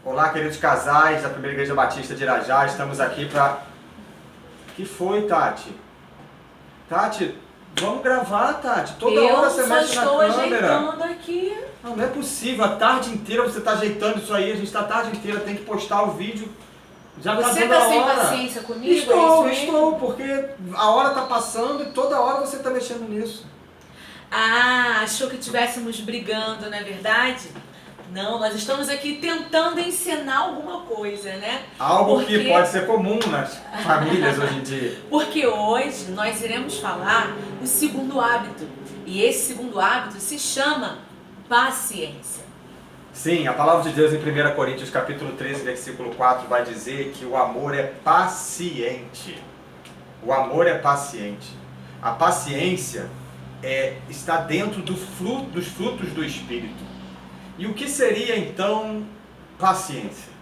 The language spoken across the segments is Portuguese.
Olá, queridos casais da Primeira Igreja Batista de Irajá, estamos aqui para... Que foi, Tati? Tati, vamos gravar, Tati. Toda hora você mexe na câmera. Eu só estou ajeitando aqui. Não é possível, a tarde inteira você está ajeitando isso aí, a gente está a tarde inteira, tem que postar o vídeo. Já você tá está sem hora. paciência comigo? Estou, porque a hora está passando e toda hora você está mexendo nisso. Ah, achou que estivéssemos brigando, não é verdade? Não, nós estamos aqui tentando ensinar alguma coisa, né? Algo que pode ser comum nas famílias hoje em dia. Porque hoje nós iremos falar do segundo hábito. E esse segundo hábito se chama paciência. Sim, a palavra de Deus em 1 Coríntios capítulo 13, versículo 4 vai dizer que o amor é paciente. O amor é paciente. A paciência está dentro dos frutos do Espírito. E o que seria então paciência?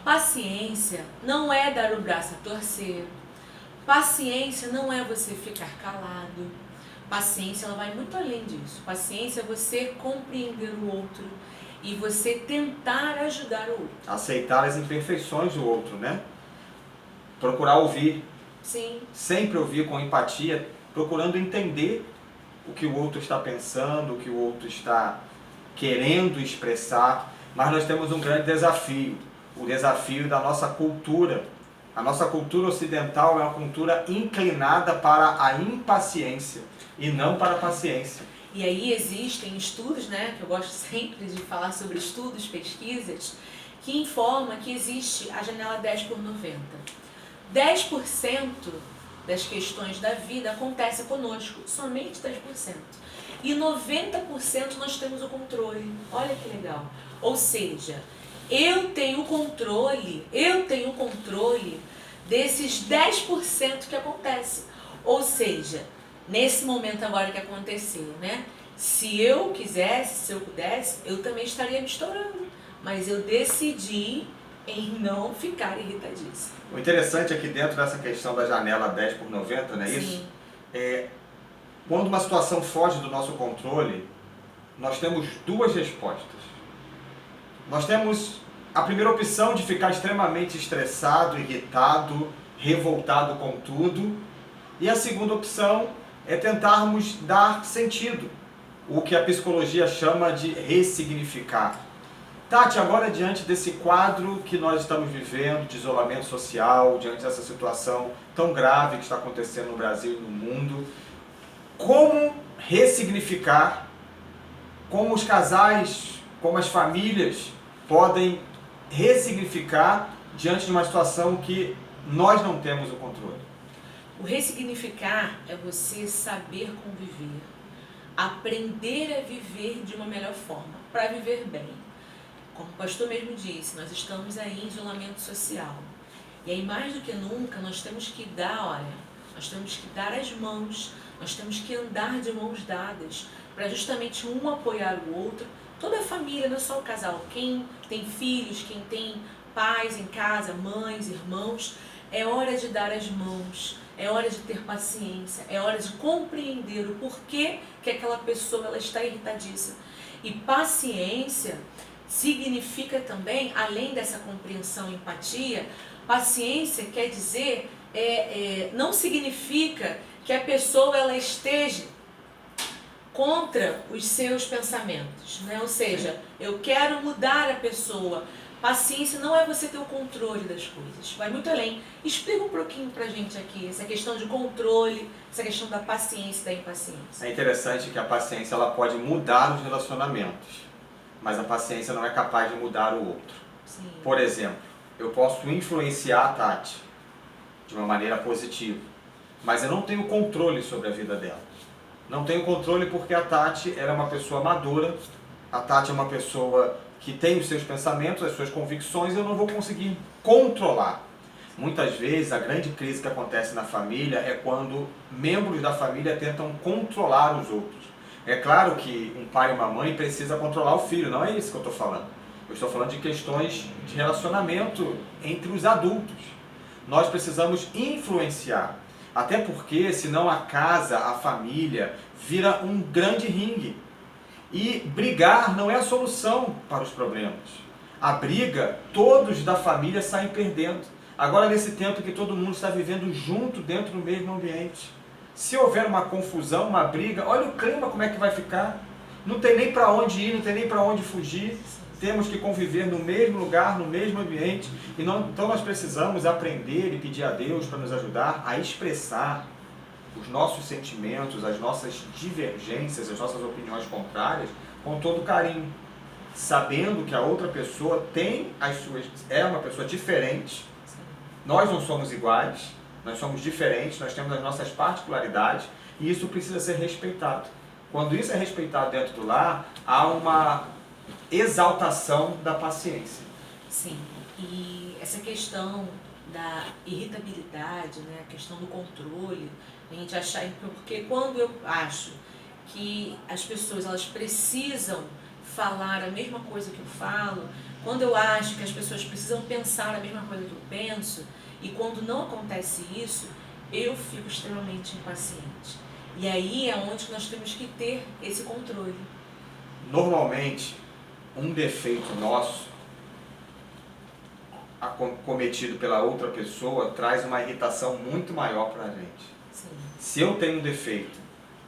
Paciência não é dar o braço a torcer. Paciência não é você ficar calado. Paciência ela vai muito além disso. Paciência é você compreender o outro e você tentar ajudar o outro. Aceitar as imperfeições do outro, né? Procurar ouvir. Sim. Sempre ouvir com empatia, procurando entender o que o outro está pensando, o que o outro está querendo expressar. Mas nós temos um grande desafio, o desafio da nossa cultura. A nossa cultura ocidental é uma cultura inclinada para a impaciência e não para a paciência. E aí existem estudos, né, que eu gosto sempre de falar sobre estudos, pesquisas, que informam que existe a janela 10/90. 10% das questões da vida acontece conosco, somente 10%. E 90% nós temos o controle. Olha que legal. Ou seja, eu tenho controle desses 10% que acontece. Ou seja, nesse momento agora que aconteceu, né? Se eu quisesse, se eu pudesse, eu também estaria me estourando. Mas eu decidi em não ficar irritadíssima. O interessante é que dentro dessa questão da janela 10/90, não é isso? Quando uma situação foge do nosso controle, nós temos duas respostas. Nós temos a primeira opção de ficar extremamente estressado, irritado, revoltado com tudo. E a segunda opção é tentarmos dar sentido, o que a psicologia chama de ressignificar. Tati, agora diante desse quadro que nós estamos vivendo, de isolamento social, diante dessa situação tão grave que está acontecendo no Brasil e no mundo, como ressignificar, como os casais, como as famílias podem ressignificar diante de uma situação que nós não temos o controle? O ressignificar é você saber conviver, aprender a viver de uma melhor forma, para viver bem. Como o pastor mesmo disse, nós estamos aí em isolamento social. E aí mais do que nunca nós temos que dar as mãos, nós temos que andar de mãos dadas, para justamente um apoiar o outro. Toda a família, não é só o casal, quem tem filhos, quem tem pais em casa, mães, irmãos, é hora de dar as mãos, é hora de ter paciência, é hora de compreender o porquê que aquela pessoa ela está irritadíssima. E paciência significa também, além dessa compreensão e empatia, paciência quer dizer, não significa que a pessoa ela esteja contra os seus pensamentos, né? Ou seja, eu quero mudar a pessoa. Paciência não é você ter o controle das coisas, vai muito além. Explica um pouquinho pra gente aqui, essa questão de controle, essa questão da paciência e da impaciência. É interessante que a paciência ela pode mudar os relacionamentos, mas a paciência não é capaz de mudar o outro. Sim. Por exemplo, eu posso influenciar a Tati de uma maneira positiva, mas eu não tenho controle sobre a vida dela. Não tenho controle porque a Tati era uma pessoa madura, a Tati é uma pessoa que tem os seus pensamentos, as suas convicções, e eu não vou conseguir controlar. Muitas vezes a grande crise que acontece na família é quando membros da família tentam controlar os outros. É claro que um pai e uma mãe precisam controlar o filho, não é isso que eu estou falando. Eu estou falando de questões de relacionamento entre os adultos. Nós precisamos influenciar. Até porque, senão a casa, a família, vira um grande ringue. E brigar não é a solução para os problemas. a briga, todos da família saem perdendo. Agora, nesse tempo que todo mundo está vivendo junto dentro do mesmo ambiente, se houver uma confusão, uma briga, olha o clima como é que vai ficar. Não tem nem para onde ir, não tem nem para onde fugir. Temos que conviver no mesmo lugar, no mesmo ambiente. Então nós precisamos aprender e pedir a Deus para nos ajudar a expressar os nossos sentimentos, as nossas divergências, as nossas opiniões contrárias com todo carinho, sabendo que a outra pessoa é uma pessoa diferente. Nós não somos iguais, nós somos diferentes, nós temos as nossas particularidades e isso precisa ser respeitado. Quando isso é respeitado dentro do lar, há uma exaltação da paciência. Sim, e essa questão da irritabilidade, né, a questão do controle, a gente achar, porque quando eu acho que as pessoas elas precisam falar a mesma coisa que eu falo, quando eu acho que as pessoas precisam pensar a mesma coisa que eu penso, e quando não acontece isso, eu fico extremamente impaciente. E aí é onde nós temos que ter esse controle. Normalmente, um defeito nosso, cometido pela outra pessoa, traz uma irritação muito maior para a gente. Sim. Se eu tenho um defeito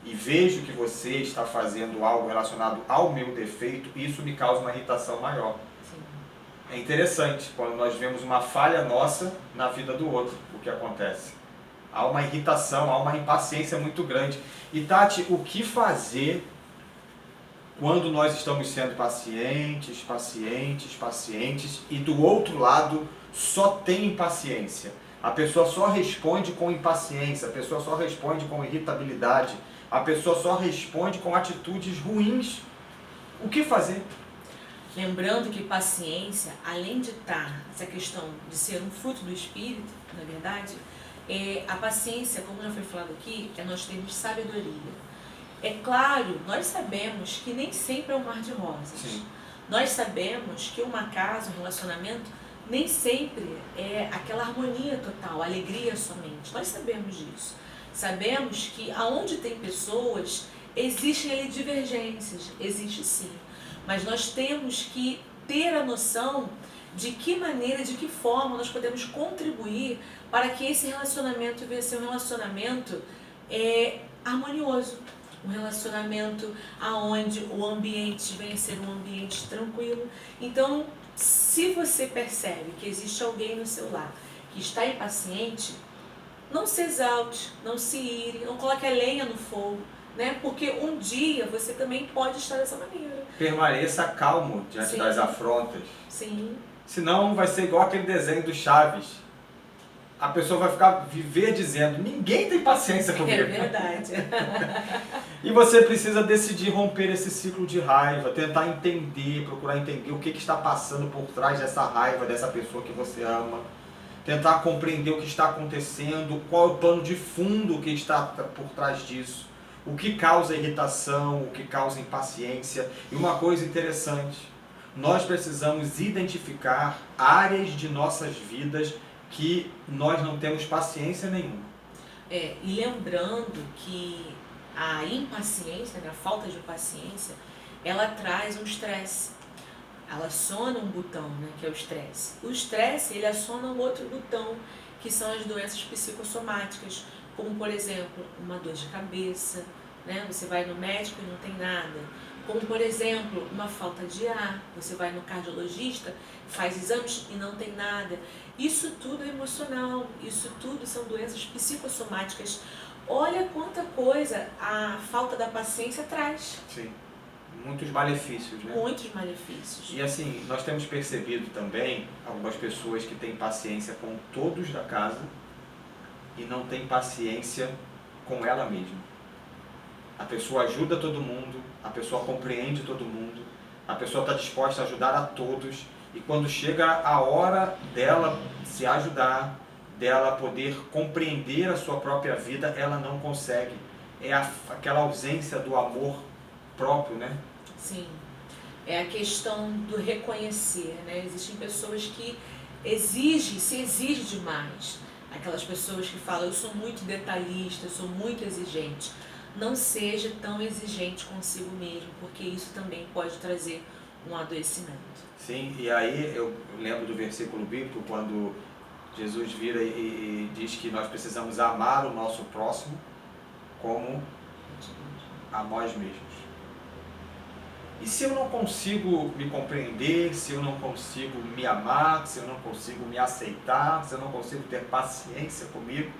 e vejo que você está fazendo algo relacionado ao meu defeito, isso me causa uma irritação maior. Sim. É interessante quando nós vemos uma falha nossa na vida do outro, o que acontece. Há uma irritação, há uma impaciência muito grande. E Tati, o que fazer quando nós estamos sendo pacientes e do outro lado só tem impaciência? A pessoa só responde com impaciência, a pessoa só responde com irritabilidade, a pessoa só responde com atitudes ruins. O que fazer? Lembrando que paciência, além de estar essa questão de ser um fruto do Espírito, na verdade, a paciência, como já foi falado aqui, é nós termos sabedoria. É claro, nós sabemos que nem sempre é um mar de rosas. Sim. Nós sabemos que uma casa, um relacionamento, nem sempre é aquela harmonia total, alegria somente. Nós sabemos disso. Sabemos que aonde tem pessoas, existem ali divergências, existe sim. Mas nós temos que ter a noção de que maneira, de que forma nós podemos contribuir para que esse relacionamento venha a ser um relacionamento harmonioso. Um relacionamento onde o ambiente venha a ser um ambiente tranquilo. Então, se você percebe que existe alguém no seu lar que está impaciente, não se exalte, não se ire, não coloque a lenha no fogo, né? Porque um dia você também pode estar dessa maneira. Permaneça calmo diante Sim. das afrontas. Sim. Senão vai ser igual aquele desenho do Chaves. A pessoa vai viver dizendo, ninguém tem paciência comigo. É verdade. E você precisa decidir romper esse ciclo de raiva, tentar entender, procurar entender o que está passando por trás dessa raiva dessa pessoa que você ama. Tentar compreender o que está acontecendo, qual é o plano de fundo que está por trás disso. O que causa irritação, o que causa impaciência. E uma coisa interessante, nós precisamos identificar áreas de nossas vidas que nós não temos paciência nenhuma. E lembrando que a impaciência, né, a falta de paciência, ela traz um estresse. Ela aciona um botão, né, que é o estresse. O estresse, ele aciona um outro botão, que são as doenças psicossomáticas, como, por exemplo, uma dor de cabeça, né? Você vai no médico e não tem nada. Como, por exemplo, uma falta de ar. Você vai no cardiologista, faz exames e não tem nada. Isso tudo é emocional, isso tudo são doenças psicossomáticas. Olha quanta coisa a falta da paciência traz. Sim, muitos malefícios, né? Muitos malefícios. E assim, nós temos percebido também algumas pessoas que têm paciência com todos da casa e não têm paciência com ela mesma. A pessoa ajuda todo mundo, a pessoa compreende todo mundo, a pessoa está disposta a ajudar a todos, e quando chega a hora dela se ajudar, dela poder compreender a sua própria vida, ela não consegue. É aquela ausência do amor próprio, né? Sim, é a questão do reconhecer, né? Existem pessoas que se exigem demais. Aquelas pessoas que falam, eu sou muito detalhista, eu sou muito exigente. Não seja tão exigente consigo mesmo, porque isso também pode trazer um adoecimento. Sim, e aí eu lembro do versículo bíblico quando Jesus vira e diz que nós precisamos amar o nosso próximo como a nós mesmos. E se eu não consigo me compreender, se eu não consigo me amar, se eu não consigo me aceitar, se eu não consigo ter paciência comigo,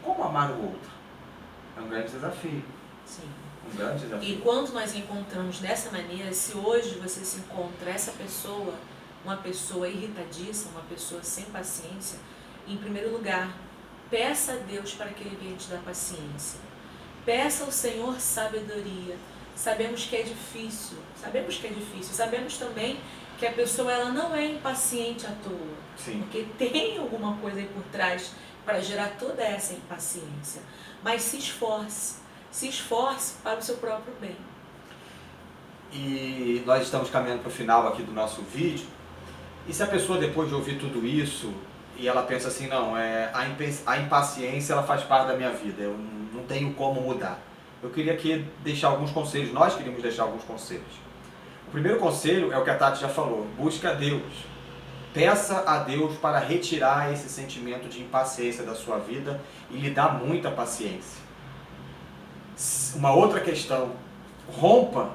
como amar o outro? É um grande desafio. Sim. Um grande desafio. E quando nós encontramos dessa maneira, se hoje você se encontra essa pessoa, uma pessoa irritadiça, uma pessoa sem paciência, em primeiro lugar, peça a Deus para que Ele venha te dar paciência. Peça ao Senhor sabedoria. Sabemos que é difícil, sabemos também que a pessoa ela não é impaciente à toa. Sim. Porque tem alguma coisa aí por trás para gerar toda essa impaciência. Mas se esforce para o seu próprio bem. E nós estamos caminhando para o final aqui do nosso vídeo. E se a pessoa, depois de ouvir tudo isso, e ela pensa assim, não, a impaciência ela faz parte da minha vida, eu não tenho como mudar. Eu queria aqui deixar alguns conselhos, nós queríamos deixar alguns conselhos. O primeiro conselho é o que a Tati já falou, busque a Deus. Peça a Deus para retirar esse sentimento de impaciência da sua vida e lhe dar muita paciência. Uma outra questão, romper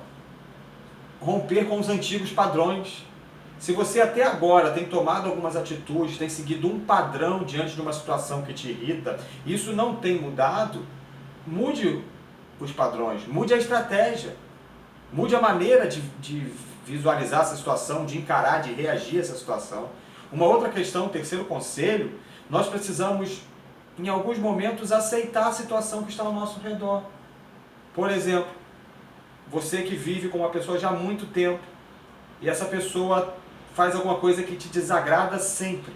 com os antigos padrões. Se você até agora tem tomado algumas atitudes, tem seguido um padrão diante de uma situação que te irrita, isso não tem mudado, mude os padrões, mude a estratégia, mude a maneira de visualizar essa situação, de encarar, de reagir a essa situação. Uma outra questão, terceiro conselho, nós precisamos, em alguns momentos, aceitar a situação que está ao nosso redor. Por exemplo, você que vive com uma pessoa já há muito tempo, e essa pessoa faz alguma coisa que te desagrada sempre,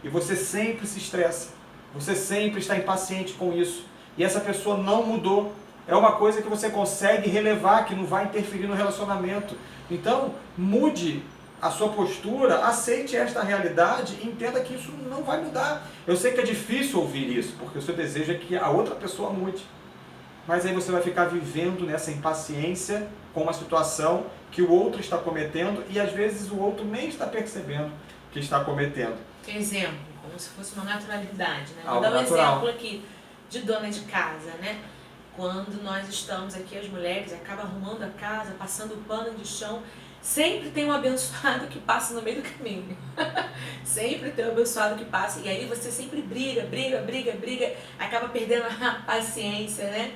e você sempre se estressa, você sempre está impaciente com isso, e essa pessoa não mudou. É uma coisa que você consegue relevar, que não vai interferir no relacionamento. Então, mude a sua postura, aceite esta realidade e entenda que isso não vai mudar. Eu sei que é difícil ouvir isso, porque o seu desejo é que a outra pessoa mude. Mas aí você vai ficar vivendo nessa impaciência com uma situação que o outro está cometendo e às vezes o outro nem está percebendo que está cometendo. Exemplo, como se fosse uma naturalidade, né? Algo Vou dar um natural. exemplo aqui de dona de casa, né? Quando nós estamos aqui, as mulheres acabam arrumando a casa, passando o pano de chão, sempre tem um abençoado que passa no meio do caminho. Sempre tem um abençoado que passa. E aí você sempre briga, acaba perdendo a paciência, né?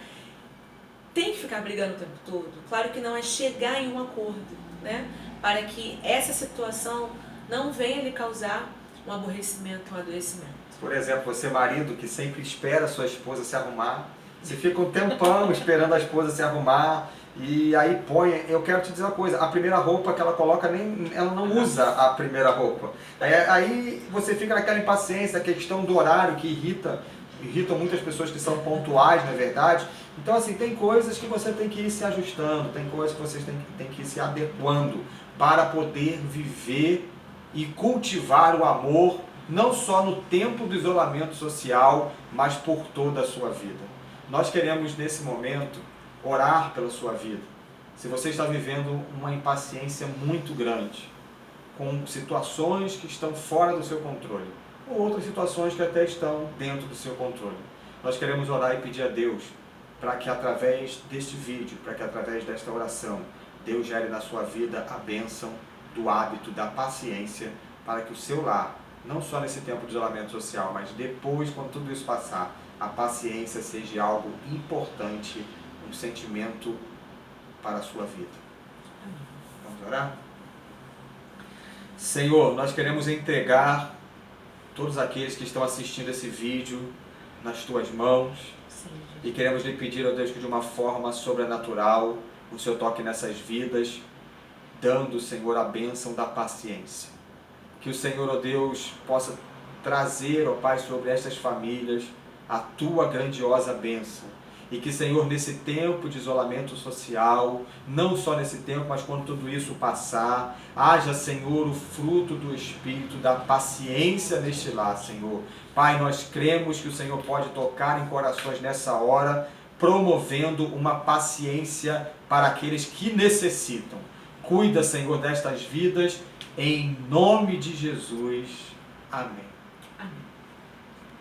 Tem que ficar brigando o tempo todo? Claro que não, é chegar em um acordo, né? Para que essa situação não venha lhe causar um aborrecimento, um adoecimento. Por exemplo, você marido que sempre espera a sua esposa se arrumar, você fica um tempão esperando a esposa se arrumar, e aí põe, eu quero te dizer uma coisa, a primeira roupa que ela coloca, ela não usa a primeira roupa. Aí você fica naquela impaciência, a questão do horário que irritam muitas pessoas que são pontuais, não é verdade? Então assim, tem coisas que você tem que ir se ajustando, tem coisas que vocês têm que ir se adequando para poder viver e cultivar o amor, não só no tempo do isolamento social, mas por toda a sua vida. Nós queremos nesse momento orar pela sua vida. Se você está vivendo uma impaciência muito grande, com situações que estão fora do seu controle, ou outras situações que até estão dentro do seu controle, nós queremos orar e pedir a Deus para que através deste vídeo, para que através desta oração, Deus gere na sua vida a bênção do hábito da paciência, para que o seu lar, não só nesse tempo de isolamento social, mas depois, quando tudo isso passar, a paciência seja algo importante, um sentimento para a sua vida. Vamos orar? Senhor, nós queremos entregar todos aqueles que estão assistindo esse vídeo nas tuas mãos. Sim, E queremos lhe pedir, ó Deus, que de uma forma sobrenatural o Senhor toque nessas vidas, dando, Senhor, a bênção da paciência. Que o Senhor, ó Deus, possa trazer, ó Pai, sobre estas famílias a tua grandiosa bênção. E que, Senhor, nesse tempo de isolamento social, não só nesse tempo, mas quando tudo isso passar, haja, Senhor, o fruto do Espírito, da paciência neste lar, Senhor. Pai, nós cremos que o Senhor pode tocar em corações nessa hora, promovendo uma paciência para aqueles que necessitam. Cuida, Senhor, destas vidas, em nome de Jesus. Amém.